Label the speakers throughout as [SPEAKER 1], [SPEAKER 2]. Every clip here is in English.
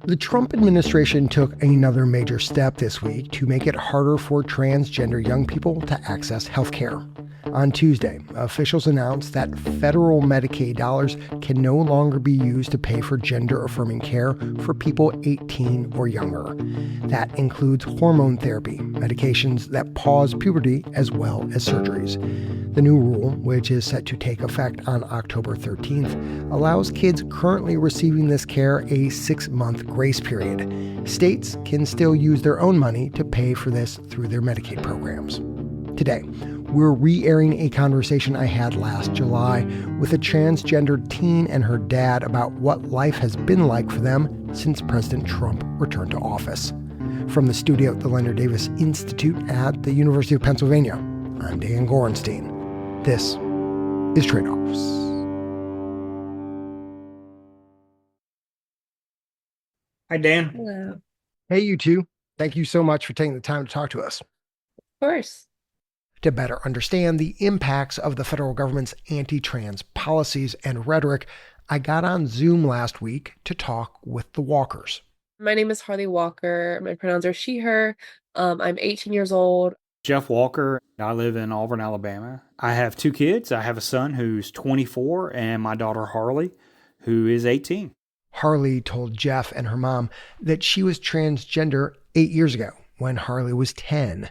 [SPEAKER 1] The Trump administration took another major step this week to make it harder for transgender young people to access health care. On Tuesday, officials announced that federal Medicaid dollars can no longer be used to pay for gender-affirming care for people 18 or younger. That includes hormone therapy, medications that pause puberty, as well as surgeries. The new rule, which is set to take effect on October 13th, allows kids currently receiving this care a 6-month grace period. States can still use their own money to pay for this through their Medicaid programs. Today, we're re-airing a conversation I had last July with a transgender teen and her dad about what life has been like for them since President Trump returned to office. From the studio at the Leonard Davis Institute at the University of Pennsylvania, I'm Dan Gorenstein. This is Tradeoffs.
[SPEAKER 2] Hi, Dan.
[SPEAKER 3] Hello. Of
[SPEAKER 1] Hey, you two. Thank you so much for taking the time to talk to us.
[SPEAKER 3] course.
[SPEAKER 1] To better understand the impacts of the federal government's anti-trans policies and rhetoric, I got on Zoom last week to talk with the Walkers.
[SPEAKER 3] My name is Harley Walker. My pronouns are she, her. I'm 18 years old.
[SPEAKER 2] Jeff Walker. I live in Auburn, Alabama. I have 2 kids. I have a son who's 24 and my daughter Harley, who is 18.
[SPEAKER 1] Harley told Jeff and her mom that she was transgender 8 years ago when Harley was 10.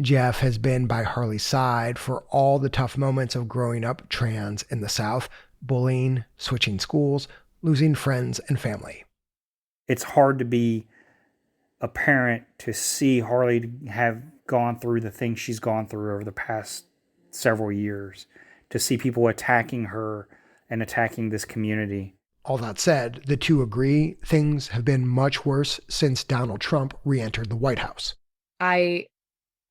[SPEAKER 1] Jeff has been by Harley's side for all the tough moments of growing up trans in the South, bullying, switching schools, losing friends and family.
[SPEAKER 2] It's hard to be a parent to see Harley have gone through the things she's gone through over the past several years, to see people attacking her and attacking this community.
[SPEAKER 1] All that said, the two agree things have been much worse since Donald Trump re-entered the White House.
[SPEAKER 3] I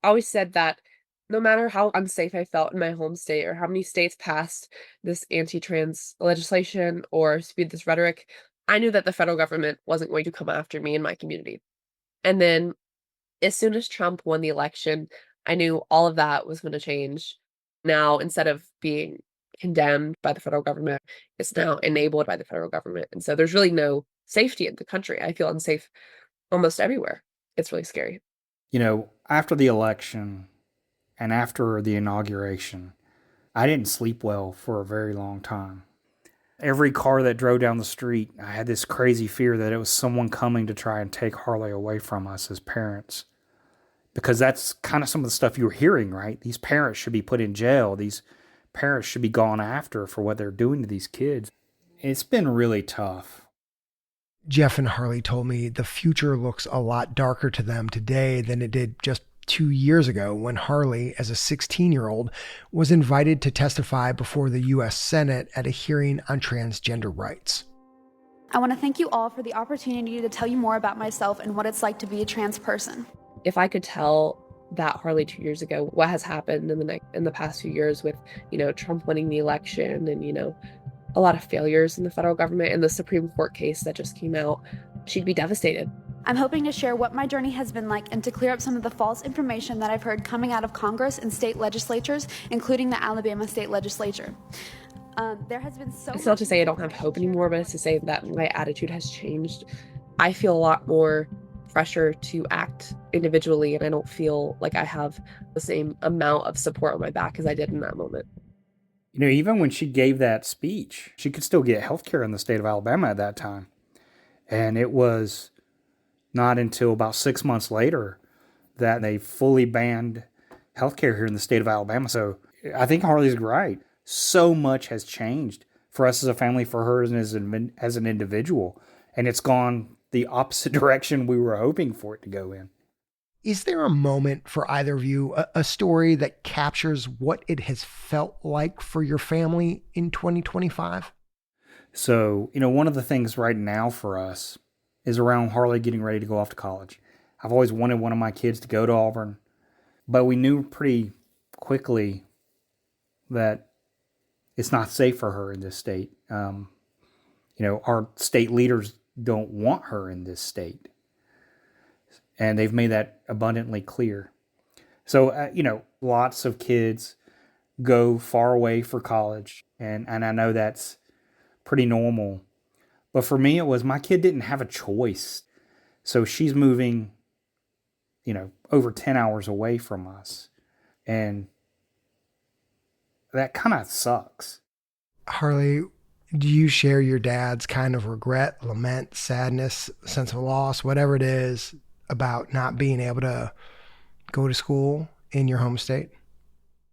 [SPEAKER 3] always said that no matter how unsafe I felt in my home state or how many states passed this anti-trans legislation or spewed this rhetoric, I knew that the federal government wasn't going to come after me and my community. And then as soon as Trump won the election, I knew all of that was going to change. Now, instead of being condemned by the federal government, it's now enabled by the federal government. And so there's really no safety in the country. I feel unsafe almost everywhere. It's really scary.
[SPEAKER 2] You know, after the election and after the inauguration, I didn't sleep well for a very long time. Every car that drove down the street, I had this crazy fear that it was someone coming to try and take Harley away from us as parents. Because that's kind of some of the stuff you were hearing, right? These parents should be put in jail. These parents should be gone after for what they're doing to these kids. It's been really tough.
[SPEAKER 1] Jeff and Harley told me the future looks a lot darker to them today than it did just 2 years ago when Harley, as a 16-year-old, was invited to testify before the U.S. Senate at a hearing on transgender rights.
[SPEAKER 4] I want to thank you all for the opportunity to tell you more about myself and what it's like to be a trans person.
[SPEAKER 3] If I could tell that Harley 2 years ago what has happened in the past few years with, Trump winning the election and, a lot of failures in the federal government and the Supreme Court case that just came out, she'd be devastated.
[SPEAKER 4] I'm hoping to share what my journey has been like and to clear up some of the false information that I've heard coming out of Congress and state legislatures, including the Alabama state legislature. There has been so
[SPEAKER 3] It's not to say I don't have hope anymore, but it's to say that my attitude has changed. I feel a lot more pressure to act individually, and I don't feel like I have the same amount of support on my back as I did in that moment.
[SPEAKER 2] You know, even when she gave that speech, she could still get health care in the state of Alabama at that time. And it was not until about 6 months later that they fully banned healthcare here in the state of Alabama. So I think Harley's right. So much has changed for us as a family, for her as an individual. And it's gone the opposite direction we were hoping for it to go in.
[SPEAKER 1] Is there a moment for either of you, a story that captures what it has felt like for your family in 2025?
[SPEAKER 2] So, one of the things right now for us is around Harley getting ready to go off to college. I've always wanted one of my kids to go to Auburn, but we knew pretty quickly that it's not safe for her in this state. Our state leaders don't want her in this state. And they've made that abundantly clear. So, lots of kids go far away for college. And I know that's pretty normal. But for me, it was my kid didn't have a choice. So she's moving, over 10 hours away from us. And that kind of sucks.
[SPEAKER 1] Harley, do you share your dad's kind of regret, lament, sadness, sense of loss, whatever it is, about not being able to go to school in your home state?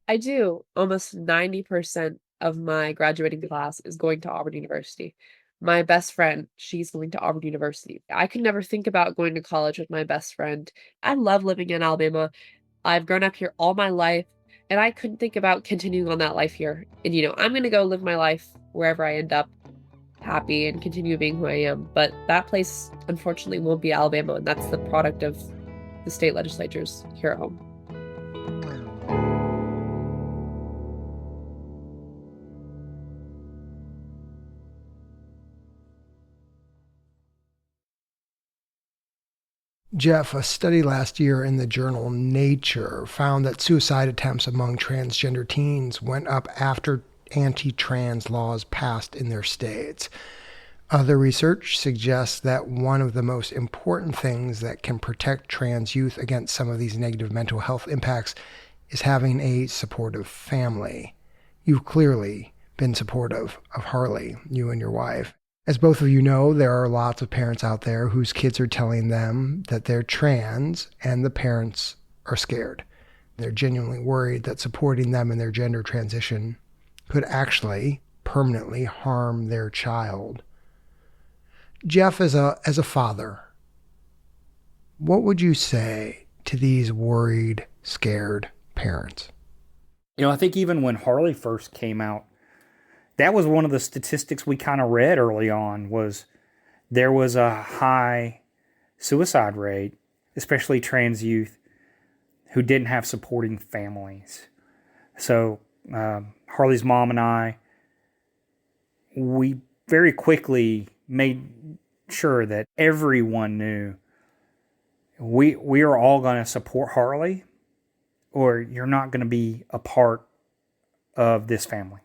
[SPEAKER 3] I do. Almost 90% of my graduating class is going to Auburn University. My best friend, she's going to Auburn University. I could never think about going to college with my best friend. I love living in Alabama. I've grown up here all my life, and I couldn't think about continuing on that life here. And, I'm going to go live my life wherever I end up happy and continue being who I am. But that place, unfortunately, won't be Alabama, and that's the product of the state legislatures here at home.
[SPEAKER 1] Jeff, a study last year in the journal Nature found that suicide attempts among transgender teens went up after anti-trans laws passed in their states. Other research suggests that one of the most important things that can protect trans youth against some of these negative mental health impacts is having a supportive family. You've clearly been supportive of Harley, you and your wife. As both of you know, there are lots of parents out there whose kids are telling them that they're trans, and the parents are scared. They're genuinely worried that supporting them in their gender transition could actually permanently harm their child. Jeff, as a father, what would you say to these worried, scared parents?
[SPEAKER 2] I think even when Harley first came out, that was one of the statistics we kind of read early on, was there was a high suicide rate, especially trans youth who didn't have supporting families. So Harley's mom and I, we very quickly made sure that everyone knew we are all going to support Harley, or you're not going to be a part of this family.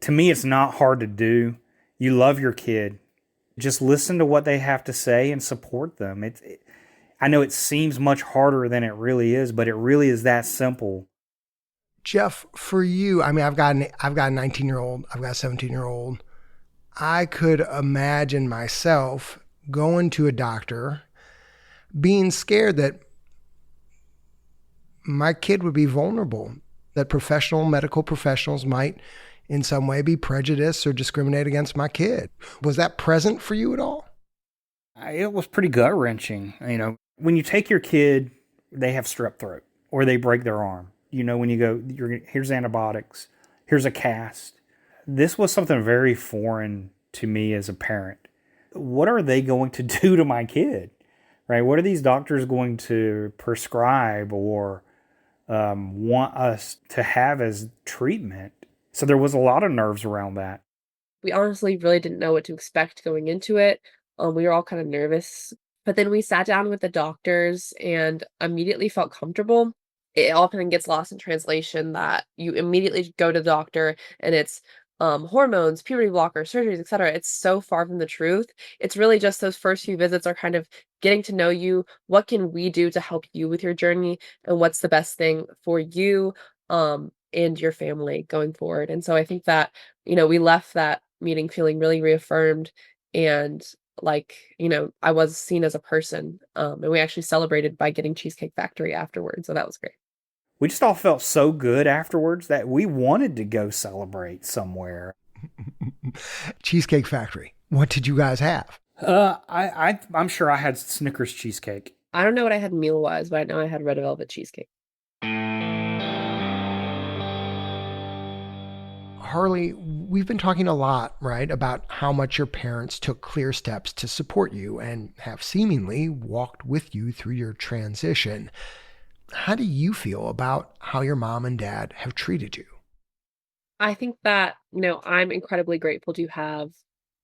[SPEAKER 2] To me, it's not hard to do. You love your kid. Just listen to what they have to say and support them. I know it seems much harder than it really is, but it really is that simple.
[SPEAKER 1] Jeff, for you, I mean, I've got a 19-year-old, I've got a 17-year-old. I could imagine myself going to a doctor, being scared that my kid would be vulnerable, that medical professionals might in some way be prejudiced or discriminate against my kid. Was that present for you at all?
[SPEAKER 2] It was pretty gut-wrenching. When you take your kid, they have strep throat or they break their arm. When you go, here's antibiotics, here's a cast. This was something very foreign to me as a parent. What are they going to do to my kid? Right? What are these doctors going to prescribe or want us to have as treatment? So there was a lot of nerves around that.
[SPEAKER 3] We honestly really didn't know what to expect going into it. We were all kind of nervous, but then we sat down with the doctors and immediately felt comfortable. It all kind of gets lost in translation that you immediately go to the doctor and it's hormones, puberty blockers, surgeries, etc. It's so far from the truth. It's really just those first few visits are kind of getting to know you. What can we do to help you with your journey, and what's the best thing for you and your family going forward? And so I think that we left that meeting feeling really reaffirmed and like I was seen as a person. And we actually celebrated by getting Cheesecake Factory afterwards, so that was great.
[SPEAKER 2] We just all felt so good afterwards that we wanted to go celebrate somewhere.
[SPEAKER 1] Cheesecake Factory. What did you guys have?
[SPEAKER 2] I'm sure I had Snickers cheesecake.
[SPEAKER 3] I don't know what I had meal-wise, but I know I had red velvet cheesecake.
[SPEAKER 1] Harley, we've been talking a lot, right, about how much your parents took clear steps to support you and have seemingly walked with you through your transition. How do you feel about how your mom and dad have treated you?
[SPEAKER 3] I think that, I'm incredibly grateful to have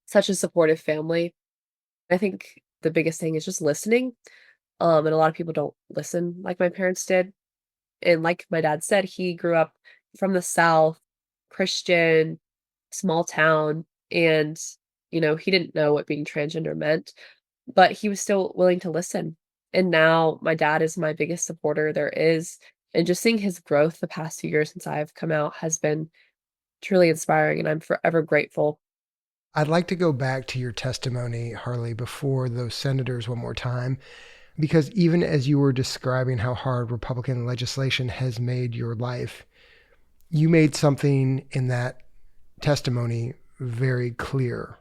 [SPEAKER 3] such a supportive family. I think the biggest thing is just listening. And a lot of people don't listen like my parents did. And like my dad said, he grew up from the South, Christian, small town, and he didn't know what being transgender meant, but he was still willing to listen. And now my dad is my biggest supporter there is. And just seeing his growth the past 2 years since I've come out has been truly inspiring, and I'm forever grateful.
[SPEAKER 1] I'd like to go back to your testimony, Harley, before those senators one more time, because even as you were describing how hard Republican legislation has made your life, you made something in that testimony very clear.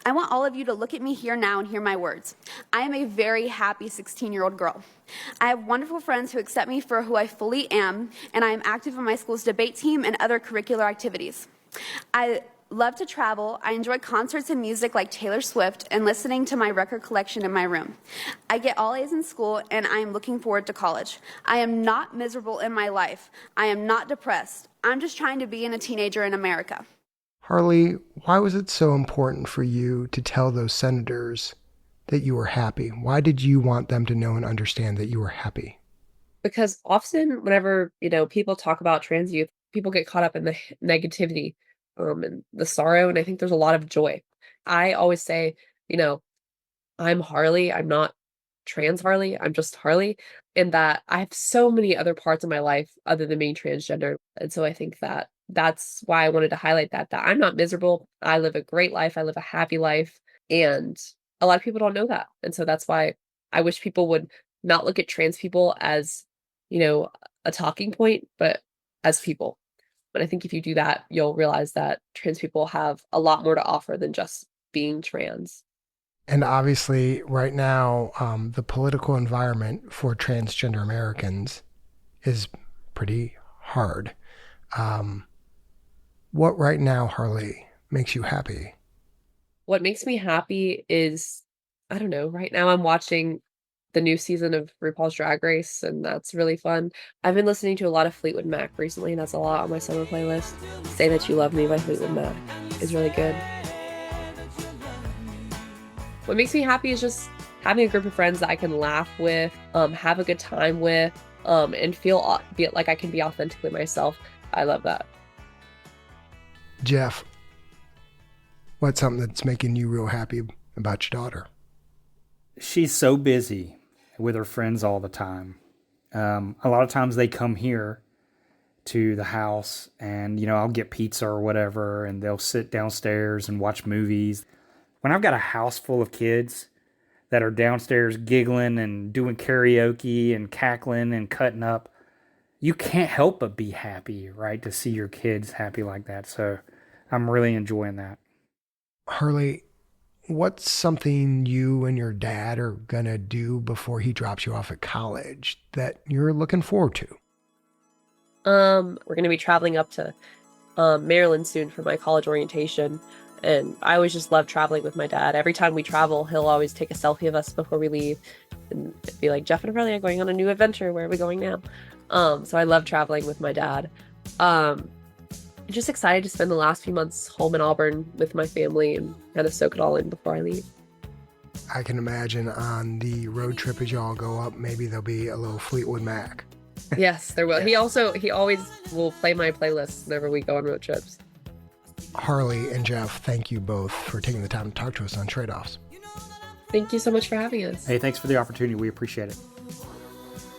[SPEAKER 4] I want all of you to look at me here now and hear my words. I am a very happy 16-year-old girl. I have wonderful friends who accept me for who I fully am, and I am active in my school's debate team and other curricular activities. I love to travel. I enjoy concerts and music like Taylor Swift and listening to my record collection in my room. I get all A's in school, and I am looking forward to college. I am not miserable in my life. I am not depressed. I'm just trying to be a teenager in America.
[SPEAKER 1] Harley, why was it so important for you to tell those senators that you were happy? Why did you want them to know and understand that you were happy?
[SPEAKER 3] Because often whenever, people talk about trans youth, people get caught up in the negativity, and the sorrow, and I think there's a lot of joy. I always say, I'm Harley. I'm not trans Harley. I'm just Harley. And that I have so many other parts of my life other than being transgender. And so I think that that's why I wanted to highlight that I'm not miserable. I live a great life. I live a happy life. And a lot of people don't know that. And so that's why I wish people would not look at trans people as, a talking point, but as people. But I think if you do that, you'll realize that trans people have a lot more to offer than just being trans.
[SPEAKER 1] And obviously, right now, the political environment for transgender Americans is pretty hard. What right now, Harley, makes you happy?
[SPEAKER 3] What makes me happy is, I don't know, right now I'm watching the new season of RuPaul's Drag Race, and that's really fun. I've been listening to a lot of Fleetwood Mac recently, and that's a lot on my summer playlist. Say That You Love Me by Fleetwood Mac is really good. What makes me happy is just having a group of friends that I can laugh with, have a good time with, and feel like I can be authentically myself. I love that.
[SPEAKER 1] Jeff, what's something that's making you real happy about your daughter?
[SPEAKER 2] She's so busy with her friends all the time. A lot of times they come here to the house and, I'll get pizza or whatever, and they'll sit downstairs and watch movies. When I've got a house full of kids that are downstairs giggling and doing karaoke and cackling and cutting up, you can't help but be happy, right? To see your kids happy like that. So I'm really enjoying that.
[SPEAKER 1] Harley, what's something you and your dad are going to do before he drops you off at college that you're looking forward to?
[SPEAKER 3] We're going to be traveling up to Maryland soon for my college orientation. And I always just love traveling with my dad. Every time we travel, he'll always take a selfie of us before we leave and be like, Jeff and Harley are going on a new adventure. Where are we going now? So I love traveling with my dad. I'm just excited to spend the last few months home in Auburn with my family and kind of soak it all in before I leave.
[SPEAKER 1] I can imagine on the road trip as y'all go up, maybe there'll be a little Fleetwood Mac.
[SPEAKER 3] Yes, there will. He always will play my playlist whenever we go on road trips.
[SPEAKER 1] Harley and Jeff, thank you both for taking the time to talk to us on Tradeoffs.
[SPEAKER 3] Thank you so much for having us.
[SPEAKER 2] Hey, thanks for the opportunity. We appreciate it.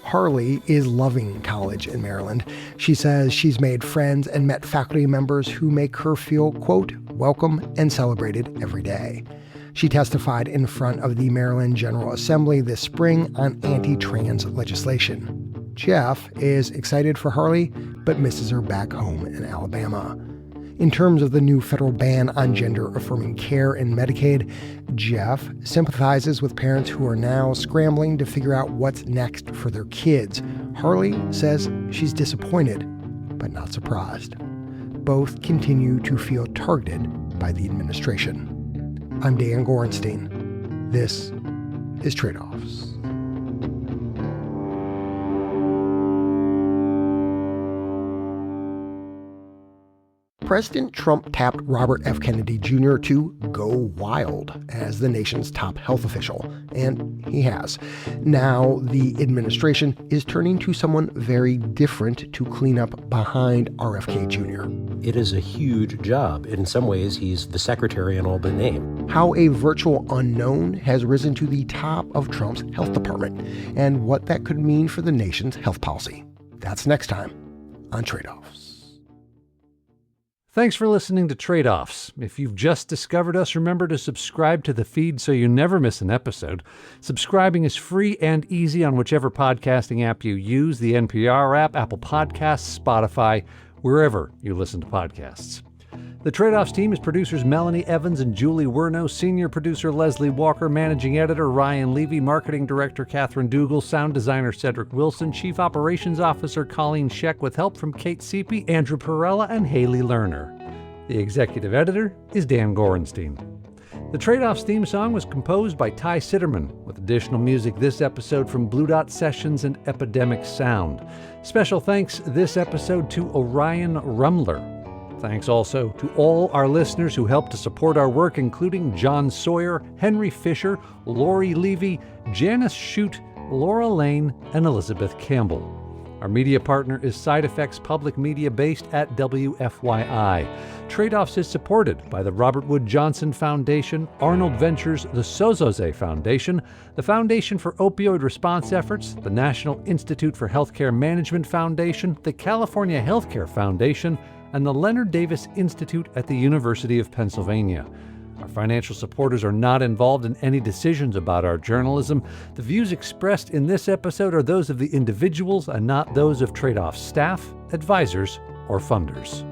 [SPEAKER 1] Harley is loving college in Maryland. She says she's made friends and met faculty members who make her feel, quote, welcome and celebrated every day. She testified in front of the Maryland General Assembly this spring on anti-trans legislation. Jeff is excited for Harley, but misses her back home in Alabama. In terms of the new federal ban on gender-affirming care in Medicaid, Jeff sympathizes with parents who are now scrambling to figure out what's next for their kids. Harley says she's disappointed, but not surprised. Both continue to feel targeted by the administration. I'm Dan Gorenstein. This is Tradeoffs. President Trump tapped Robert F. Kennedy Jr. to go wild as the nation's top health official, and he has. Now, the administration is turning to someone very different to clean up behind RFK Jr.
[SPEAKER 5] It is a huge job. In some ways, he's the secretary in all but name.
[SPEAKER 1] How a virtual unknown has risen to the top of Trump's health department, and what that could mean for the nation's health policy. That's next time on Tradeoffs.
[SPEAKER 6] Thanks for listening to Tradeoffs. If you've just discovered us, remember to subscribe to the feed so you never miss an episode. Subscribing is free and easy on whichever podcasting app you use, the NPR app, Apple Podcasts, Spotify, wherever you listen to podcasts. The Tradeoffs team is producers Melanie Evans and Julie Werno, senior producer Leslie Walker, managing editor Ryan Levy, marketing director Catherine Dougal, sound designer Cedric Wilson, chief operations officer Colleen Scheck, with help from Kate Seepy, Andrew Perella, and Haley Lerner. The executive editor is Dan Gorenstein. The Tradeoffs theme song was composed by Ty Sitterman, with additional music this episode from Blue Dot Sessions and Epidemic Sound. Special thanks this episode to Orion Rumler. Thanks also to all our listeners who helped to support our work, including John Sawyer, Henry Fisher, Lori Levy, Janice Shute, Laura Lane, and Elizabeth Campbell. Our media partner is Side Effects Public Media, based at WFYI. Tradeoffs is supported by the Robert Wood Johnson Foundation, Arnold Ventures, the Sozoze Foundation, the Foundation for Opioid Response Efforts, the National Institute for Healthcare Management Foundation, the California Healthcare Foundation, and the Leonard Davis Institute at the University of Pennsylvania. Our financial supporters are not involved in any decisions about our journalism. The views expressed in this episode are those of the individuals and not those of Tradeoffs staff, advisors, or funders.